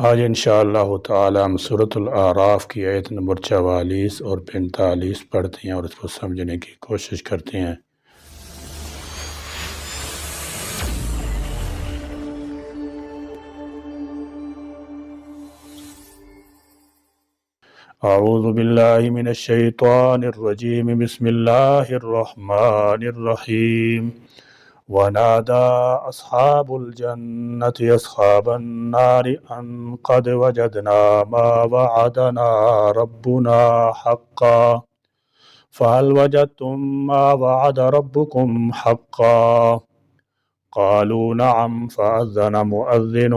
آج انشاءاللہ تعالی ہم سورۃ الاعراف کی آیت نمبر 44 اور 45 پڑھتے ہیں اور اس کو سمجھنے کی کوشش کرتے ہیں۔ اعوذ باللہ من الشیطان الرجیم، بسم اللہ الرحمن الرحیم۔ ونادى أصحاب الجنة أصحاب النار أن قد وجدنا ما وعدنا ربنا حقا فهل وجدتم ما وعد ربكم حقا قالوا نعم فأذن مؤذن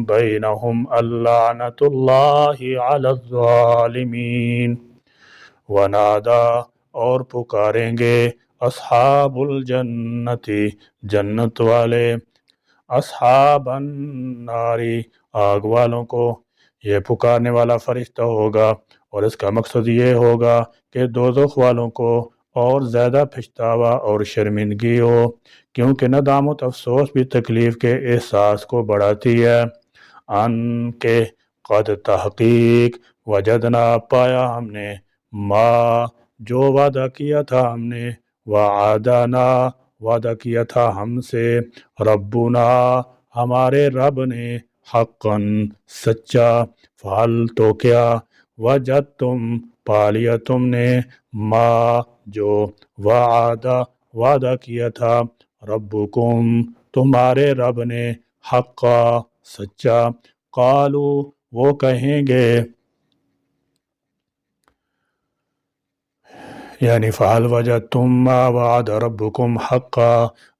بينهم اللعنة الله على الظالمين۔ ونادى اور پکاریں گے اصحاب الجنتی جنت والے، اصحاب الناری آگ والوں کو۔ یہ پکارنے والا فرشتہ ہوگا اور اس کا مقصد یہ ہوگا کہ دوزخ والوں کو اور زیادہ پچھتاوا اور شرمندگی ہو، کیونکہ ندامت افسوس بھی تکلیف کے احساس کو بڑھاتی ہے۔ ان کے قد تحقیق وجدنا پایا ہم نے، ما جو وعدہ کیا تھا ہم نے، وعدنا وعدہ کیا تھا ہم سے، ربنا ہمارے رب نے، حقا سچا، فعل تو کیا، وجدتم پا لیا تم نے، ما جو وعدہ کیا تھا، ربکم تمہارے رب نے، حقا سچا۔ قالو وہ کہیں گے، یعنی فعل وجدتم ما وعد ربکم حقا،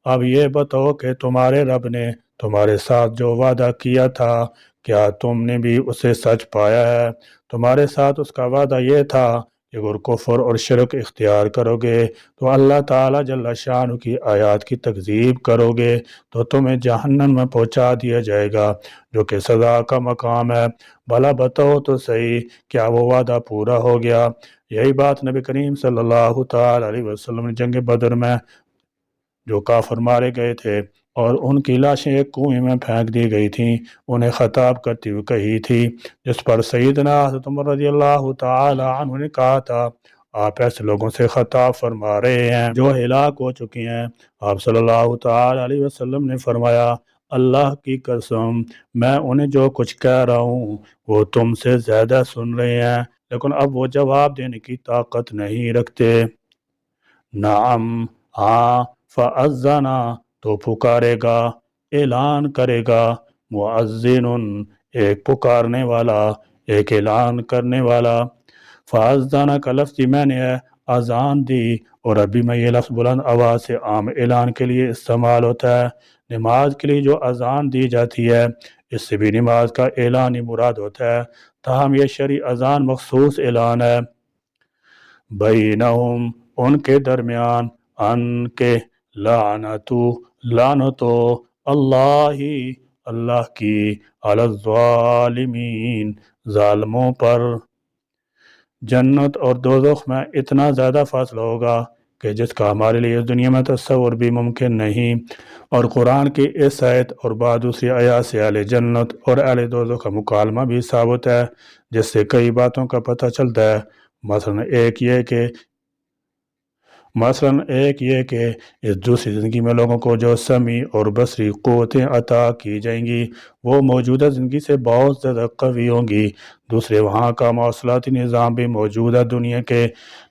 اب یہ بتاؤ کہ تمہارے رب نے تمہارے ساتھ جو وعدہ کیا تھا کیا تم نے بھی اسے سچ پایا ہے؟ تمہارے ساتھ اس کا وعدہ یہ تھا کہ اگر کفر اور شرک اختیار کرو گے تو اللہ تعالیٰ جل شانہ کی آیات کی تکذیب کرو گے تو تمہیں جہنم میں پہنچا دیا جائے گا جو کہ سزا کا مقام ہے۔ بھلا بتاؤ تو صحیح کیا وہ وعدہ پورا ہو گیا؟ یہی بات نبی کریم صلی اللہ تعالی علیہ وسلم نے جنگ بدر میں جو کافر مارے گئے تھے اور ان کی لاشیں ایک کنویں میں پھینک دی گئی تھیں، انہیں خطاب کرتی ہوئی کہی تھی، جس پر سیدنا حضرت عمر رضی اللہ تعالی عنہ نے کہا تھا آپ ایسے لوگوں سے خطاب فرما رہے ہیں جو ہلاک ہو چکی ہیں۔ آپ صلی اللہ تعالی علیہ وسلم نے فرمایا اللہ کی قسم میں انہیں جو کچھ کہہ رہا ہوں وہ تم سے زیادہ سن رہے ہیں، لیکن اب وہ جواب دینے کی طاقت نہیں رکھتے۔ نعم ہاں، فأذن تو پکارے گا، اعلان کرے گا، مؤذن ایک پکارنے والا، ایک اعلان کرنے والا۔ فأذن کا لفظ میں نے اذان دی، اور ابھی میں یہ لفظ بلند آواز سے عام اعلان کے لیے استعمال ہوتا ہے۔ نماز کے لیے جو اذان دی جاتی ہے اس سے بھی نماز کا اعلان ہی مراد ہوتا ہے، تاہم یہ شرعی اذان مخصوص اعلان ہے۔ بینہم ان کے درمیان، ان کے لعنتو اللہ کی، علی الظالمین ظالموں پر۔ جنت اور دوزخ میں اتنا زیادہ فاصلہ ہوگا کہ جس کا ہمارے لیے اس دنیا میں تصور بھی ممکن نہیں، اور قرآن کی اس آیت اور بعض دوسری آیات سے اہل جنت اور اہل دوزخ کا مکالمہ بھی ثابت ہے، جس سے کئی باتوں کا پتہ چلتا ہے۔ مثلا ایک یہ کہ اس دوسری زندگی میں لوگوں کو جو سمعی اور بصری قوتیں عطا کی جائیں گی وہ موجودہ زندگی سے بہت زیادہ قوی ہوں گی۔ دوسرے وہاں کا مواصلاتی نظام بھی موجودہ دنیا کے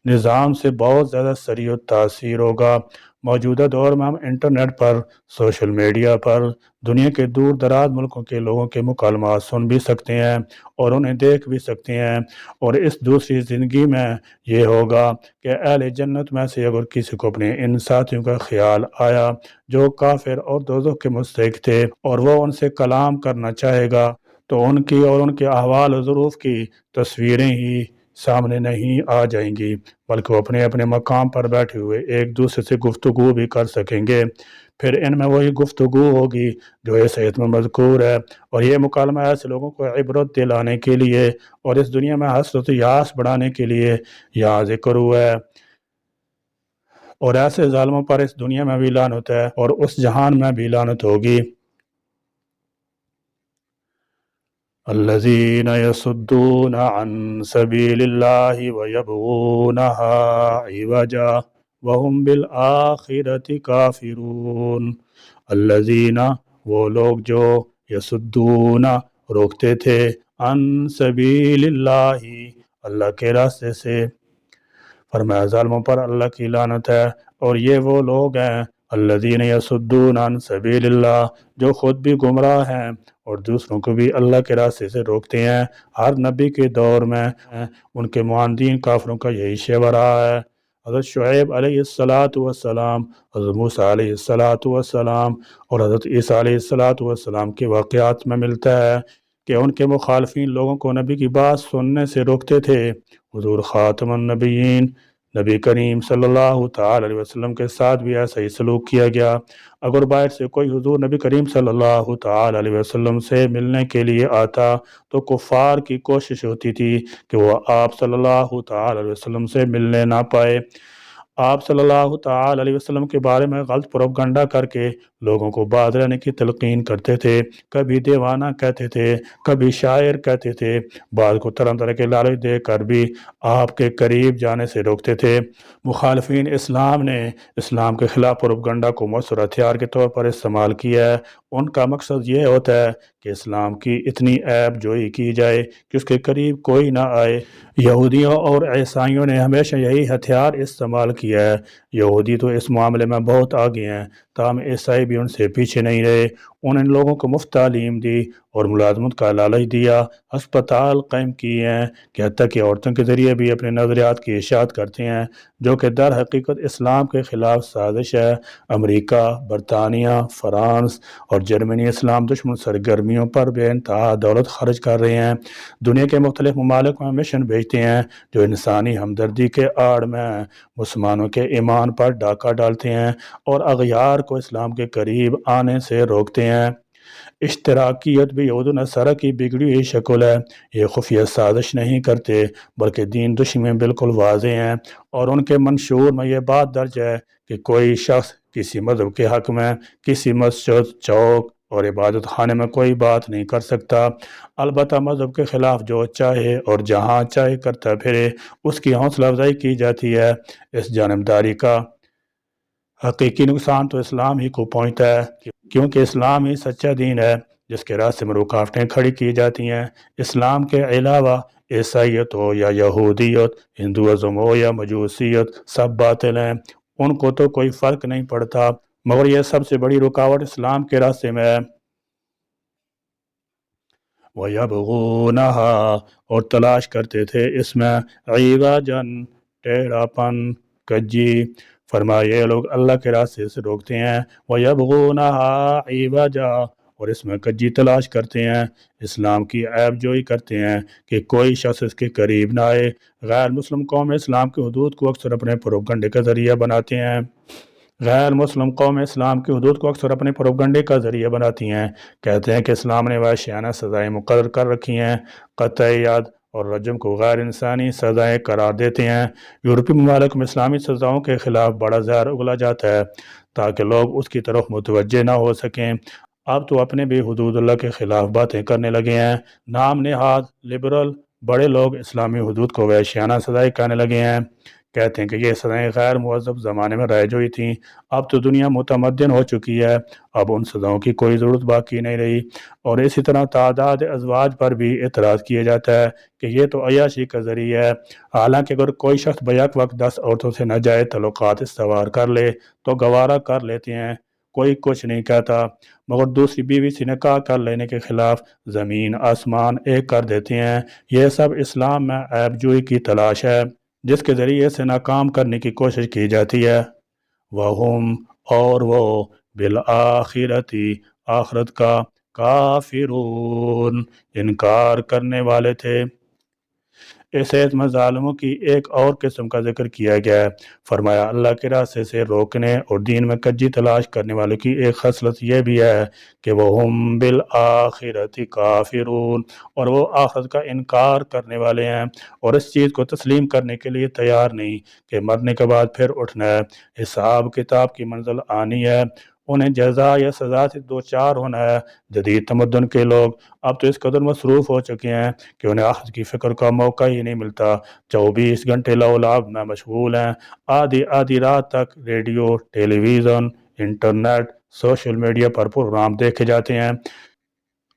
نظام سے بہت زیادہ سریع و تاثیر ہوگا۔ موجودہ دور میں ہم انٹرنیٹ پر، سوشل میڈیا پر دنیا کے دور دراز ملکوں کے لوگوں کے مکالمات سن بھی سکتے ہیں اور انہیں دیکھ بھی سکتے ہیں، اور اس دوسری زندگی میں یہ ہوگا کہ اہل جنت میں سے اگر کسی کو اپنے ان ساتھیوں کا خیال آیا جو کافر اور دوزخ کے مستحق تھے اور وہ ان سے کلام کرنا چاہے گا تو ان کی اور ان کے احوال و ظروف کی تصویریں ہی سامنے نہیں آ جائیں گی، بلکہ وہ اپنے اپنے مقام پر بیٹھے ہوئے ایک دوسرے سے گفتگو بھی کر سکیں گے۔ پھر ان میں وہی گفتگو ہوگی جو اس آیت میں مذکور ہے، اور یہ مکالمہ ایسے لوگوں کو عبرت دلانے کے لیے اور اس دنیا میں حسرت و یاس بڑھانے کے لیے یہاں ذکر ہوا ہے، اور ایسے ظالموں پر اس دنیا میں بھی لعنت ہے اور اس جہان میں بھی لعنت ہوگی۔ الذين يصدون عن سبيل الله ويبغونها عوجا وهم بالآخرة كافرون۔ الذين، وہ لوگ جو یصدون روکتے تھے، عن سبیل اللہ اللہ کے راستے سے، فرمایا ظالموں پر اللہ کی لعنت ہے۔ اور یہ وہ لوگ ہیں الذین یصدون عن سبیل اللہ، جو خود بھی گمراہ ہیں اور دوسروں کو بھی اللہ کے راستے سے روکتے ہیں۔ ہر نبی کے دور میں ان کے معاندین کافروں کا یہی شیوہ رہا ہے۔ حضرت شعیب علیہ السلام، حضرت موسیٰ علیہ السلام اور حضرت عیسیٰ علیہ السلام کے واقعات میں ملتا ہے کہ ان کے مخالفین لوگوں کو نبی کی بات سننے سے روکتے تھے۔ حضور خاتم النبیین نبی کریم صلی اللہ تعالی علیہ وسلم کے ساتھ بھی ایسا ہی سلوک کیا گیا۔ اگر باہر سے کوئی حضور نبی کریم صلی اللہ تعالی علیہ وسلم سے ملنے کے لیے آتا تو کفار کی کوشش ہوتی تھی کہ وہ آپ صلی اللہ تعالی علیہ وسلم سے ملنے نہ پائے۔ آپ صلی اللہ تعالی علیہ وسلم کے بارے میں غلط پروپگنڈا کر کے لوگوں کو باز رہنے کی تلقین کرتے تھے، کبھی دیوانہ کہتے تھے، کبھی شاعر کہتے تھے، بعض کو طرح طرح کے لالچ دے کر بھی آپ کے قریب جانے سے روکتے تھے۔ مخالفین اسلام نے اسلام کے خلاف پروپگنڈا کو مؤثر ہتھیار کے طور پر استعمال کیا ہے۔ ان کا مقصد یہ ہوتا ہے کہ اسلام کی اتنی عیب جوئی کی جائے کہ اس کے قریب کوئی نہ آئے۔ یہودیوں اور عیسائیوں نے ہمیشہ یہی ہتھیار استعمال کیا ہے۔ یہودی تو اس معاملے میں بہت آگے ہیں، تاہم عیسائی بھی ان سے پیچھے نہیں رہے۔ انہوں نے لوگوں کو مفت تعلیم دی اور ملازمت کا لالچ دیا، ہسپتال قائم کیے ہیں کہ حتیٰ کہ عورتوں کے ذریعے بھی اپنے نظریات کی اشاعت کرتے ہیں، جو کہ در حقیقت اسلام کے خلاف سازش ہے۔ امریکہ، برطانیہ، فرانس اور جرمنی اسلام دشمن سرگرمیوں پر بے انتہا دولت خرچ کر رہے ہیں۔ دنیا کے مختلف ممالک میں مشن بھیجتے ہیں جو انسانی ہمدردی کے آڑ میں مسلمانوں کے ایمان پر ڈاکہ ڈالتے ہیں اور اغیار کو اسلام کے قریب آنے سے روکتے ہیں۔ اشتراکیت بھی یہود و نصارہ کی بگڑی ہوئی شکل ہے۔ یہ خفیہ سازش نہیں کرتے بلکہ دین دشمنی بالکل واضح ہیں، اور ان کے منشور میں یہ بات درج ہے کہ کوئی شخص کسی مذہب کے حق میں کسی مسجد، چوک اور عبادت خانے میں کوئی بات نہیں کر سکتا۔ البتہ مذہب کے خلاف جو چاہے اور جہاں چاہے کرتا پھرے، اس کی حوصلہ افزائی کی جاتی ہے۔ اس جانبداری کا حقیقی نقصان تو اسلام ہی کو پہنچتا ہے، کیونکہ اسلام ہی سچا دین ہے جس کے راستے میں رکاوٹیں کھڑی کی جاتی ہیں۔ اسلام کے علاوہ عیسائیت ہو یا یہودیت، ہندوازم ہو یا مجوسیت، سب باطل ہیں، ان کو تو کوئی فرق نہیں پڑتا، مگر یہ سب سے بڑی رکاوٹ اسلام کے راستے میں ہے۔ وَيَبْغُونَهَا، اور تلاش کرتے تھے اس میں عِوَجًا، ٹیڑھا پن، کجی۔ فرمایا یہ لوگ اللہ کے راستے سے روکتے ہیں۔ وَيَبْغُونَهَا عِوَجًا، اور اس میں کجی تلاش کرتے ہیں، اسلام کی عیب جوئی کرتے ہیں کہ کوئی شخص اس کے قریب نہ آئے۔ غیر مسلم قوم اسلام کی حدود کو اکثر اپنے پروپگنڈے کا ذریعہ بناتے ہیں۔ غیر مسلم قوم اسلام کی حدود کو اکثر اپنے پروپگنڈے کا ذریعہ بناتی ہیں، کہتے ہیں کہ اسلام نے وحشیانہ سزائیں مقرر کر رکھی ہیں، قطع ید اور رجم کو غیر انسانی سزائیں قرار دیتے ہیں۔ یورپی ممالک میں اسلامی سزاؤں کے خلاف بڑا زہر اگلا جاتا ہے تاکہ لوگ اس کی طرف متوجہ نہ ہو سکیں۔ اب تو اپنے بھی حدود اللہ کے خلاف باتیں کرنے لگے ہیں۔ نام نہاد لبرل بڑے لوگ اسلامی حدود کو وحشیانہ سزائیں کہنے لگے ہیں، کہتے ہیں کہ یہ سزائیں غیر مہذب زمانے میں رائج ہوئی تھیں، اب تو دنیا متمدن ہو چکی ہے، اب ان سزاؤں کی کوئی ضرورت باقی نہیں رہی۔ اور اسی طرح تعداد ازواج پر بھی اعتراض کیا جاتا ہے کہ یہ تو عیاشی کا ذریعہ ہے، حالانکہ اگر کوئی شخص بیک وقت 10 عورتوں سے ناجائز تعلقات استوار کر لے تو گوارا کر لیتے ہیں، کوئی کچھ نہیں کہتا، مگر دوسری بیوی سے نکاح کر لینے کے خلاف زمین آسمان ایک کر دیتے ہیں۔ یہ سب اسلام میں عیب جوئی کی تلاش ہے جس کے ذریعے سے ناکام کرنے کی کوشش کی جاتی ہے۔ وَهُمْ، اور وہ بِالْآخِرَةِ، آخرت کا، کافرون، انکار کرنے والے تھے۔ اس آیت میں ظالموں کی ایک اور قسم کا ذکر کیا گیا ہے۔ فرمایا اللہ کے راستے سے روکنے اور دین میں کجی تلاش کرنے والوں کی ایک خصلت یہ بھی ہے کہ وَهُمْ بِالْآخِرَةِ کافرون، اور وہ آخرت کا انکار کرنے والے ہیں اور اس چیز کو تسلیم کرنے کے لیے تیار نہیں کہ مرنے کے بعد پھر اٹھنا ہے، حساب کتاب کی منزل آنی ہے، انہیں جزا یا سزا سے دو چار ہونا ہے۔ جدید تمدن کے لوگ اب تو اس قدر مصروف ہو چکے ہیں کہ انہیں آخرت کی فکر کا موقع ہی نہیں ملتا، 24 گھنٹے لولاب میں مشغول ہیں، آدھی آدھی رات تک ریڈیو، ٹیلی ویژن، انٹرنیٹ، سوشل میڈیا پر پروگرام دیکھے جاتے ہیں،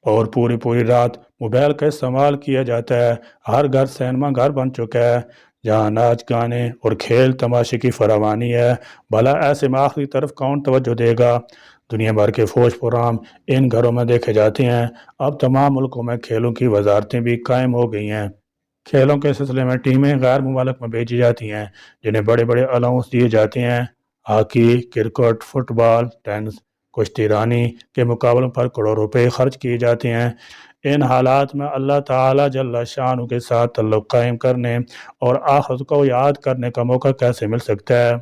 اور پوری پوری رات موبائل کا استعمال کیا جاتا ہے۔ ہر گھر سینما گھر بن چکا ہے جہاں ناچ گانے اور کھیل تماشے کی فراوانی ہے۔ بھلا ایسے میں آخری طرف کون توجہ دے گا؟ دنیا بھر کے فوج پروگرام ان گھروں میں دیکھے جاتے ہیں۔ اب تمام ملکوں میں کھیلوں کی وزارتیں بھی قائم ہو گئی ہیں۔ کھیلوں کے سلسلے میں ٹیمیں غیر ممالک میں بھیجی جاتی ہیں جنہیں بڑے بڑے الاؤنس دیے جاتے ہیں۔ ہاکی، کرکٹ، فٹ بال، ٹینس، کشتی رانی کے مقابلوں پر کروڑوں روپے خرچ کیے جاتے ہیں۔ ان حالات میں اللہ تعالیٰ جل شانہ کے ساتھ تعلق قائم کرنے اور آخرت کو یاد کرنے کا موقع کیسے مل سکتا ہے؟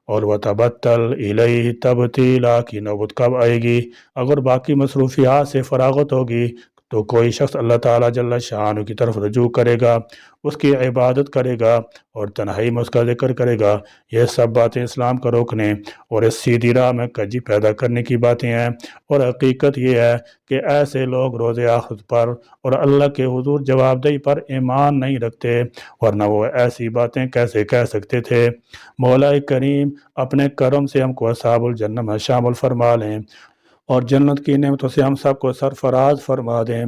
اور وَتَبَتَّلْ إِلَيْهِ تَبْتِيلًا کی نوبت کب آئے گی؟ اگر باقی مصروفیات سے فراغت ہوگی تو کوئی شخص اللہ تعالیٰ جل شانہ کی طرف رجوع کرے گا، اس کی عبادت کرے گا اور تنہائی میں اس کا ذکر کرے گا۔ یہ سب باتیں اسلام کو روکنے اور اس سیدھی راہ میں کجی پیدا کرنے کی باتیں ہیں، اور حقیقت یہ ہے کہ ایسے لوگ روز آخرت پر اور اللہ کے حضور جواب دہی پر ایمان نہیں رکھتے، ورنہ وہ ایسی باتیں کیسے کہہ سکتے تھے؟ مولا کریم اپنے کرم سے ہم کو اصحاب الجنہ میں شامل فرما لیں اور جنت کی نعمتوں سے ہم سب کو سرفراز فرما دیں۔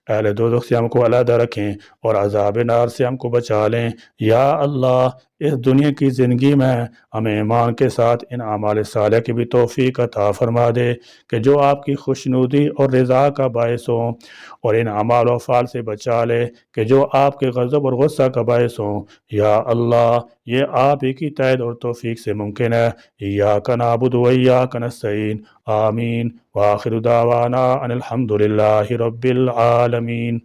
اہل دوزخ سے ہم کو علیحدہ رکھیں اور عذاب نار سے ہم کو بچا لیں۔ یا اللہ، اس دنیا کی زندگی میں ہمیں ایمان کے ساتھ ان اعمال صالح کی بھی توفیق عطا فرما دے کہ جو آپ کی خوشنودی اور رضا کا باعث ہوں، اور ان اعمال و افعال سے بچا لے کہ جو آپ کے غضب اور غصہ کا باعث ہوں۔ یا اللہ، یہ آپ ہی کی تائید اور توفیق سے ممکن ہے۔ ایاک نعبد و ایاک نستعین۔ آمین۔ وآخر دعوانا ان الحمد للہ رب العالمین۔